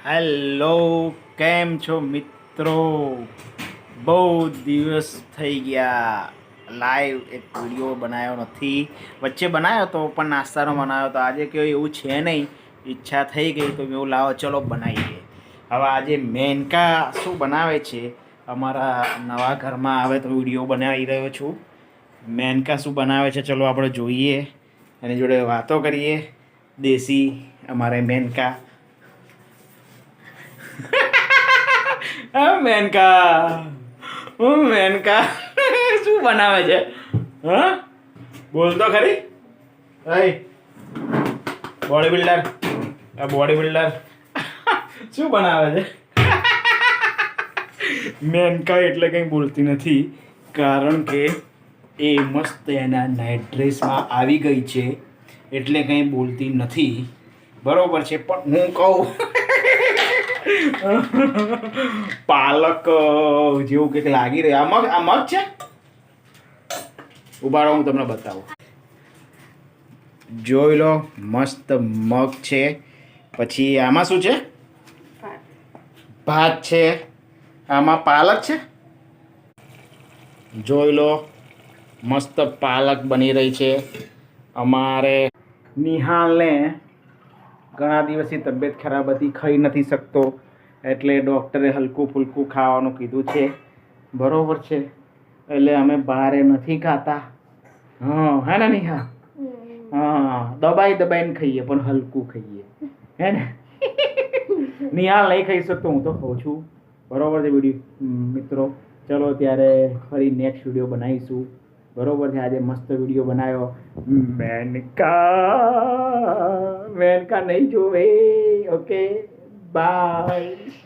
Hello, કેમ છો મિત્રો? બહુ દિવસ થઈ ગયા. લાઈવ એક વિડીયો બનાવ્યો નથી. વચ્ચે બનાવ્યો તો પણ નાસ્તાનો બનાવ્યો તો. આજે કેવું એવું છે નહીં, ઈચ્છા થઈ ગઈ તો એવું લાવો ચલો બનાવીએ. હવે આજે મેનકા શું બનાવે છે અમારા નવા ઘરમાં આવે તો વિડીયો બનાવી રહ્યો છું. મેનકા શું બનાવે છે ચલો આપણે જોઈએ, એની જોડે વાતો કરીએ. દેશી અમારે મેનકા મેનકા મેનકા શું બનાવે છે? હા, બોલ તો ખરી. બોડી બિલ્ડર, બોડી બિલ્ડર શું બનાવે છે? મેનકા એટલે કંઈ બોલતી નથી, કારણ કે એ મસ્ત એના નાઇટ ડ્રેસમાં આવી ગઈ છે એટલે કંઈ બોલતી નથી. બરોબર છે, પણ હું કહું પાલક જેવું કંઈક લાગી રહ્યું. આ મગ છે. ઉભા રહો, હું તમને બતાવું. જોઈ લો, મસ્ત મગ છે. પછી આમાં શું છે? ભાત છે. આમાં પાલક છે. જોઈ લો, મસ્ત પાલક બની રહી છે. અમારે નિહાલને ઘણા દિવસથી તબિયત ખરાબ હતી, ખાઈ નથી શકતો, એટલે ડૉક્ટરે હલકું ફૂલકું ખાવાનું કીધું છે. બરોબર છે, એટલે અમે બહારે નથી ખાતા. હા, હે ને નિહા? હા, દબાઈને ખાઈએ પણ હલકું ખાઈએ, હે ને? નિહાલ નહીં ખાઈ શકતો, હું તો ખાઉં છું. બરોબર છે મિત્રો. ચલો ત્યારે ફરી નેક્સ્ટ વિડીયો બનાવીશું. બરોબર છે, આજે મસ્ત વિડીયો બનાવ્યો. મેનકા નહીં જોવે. Okay, by.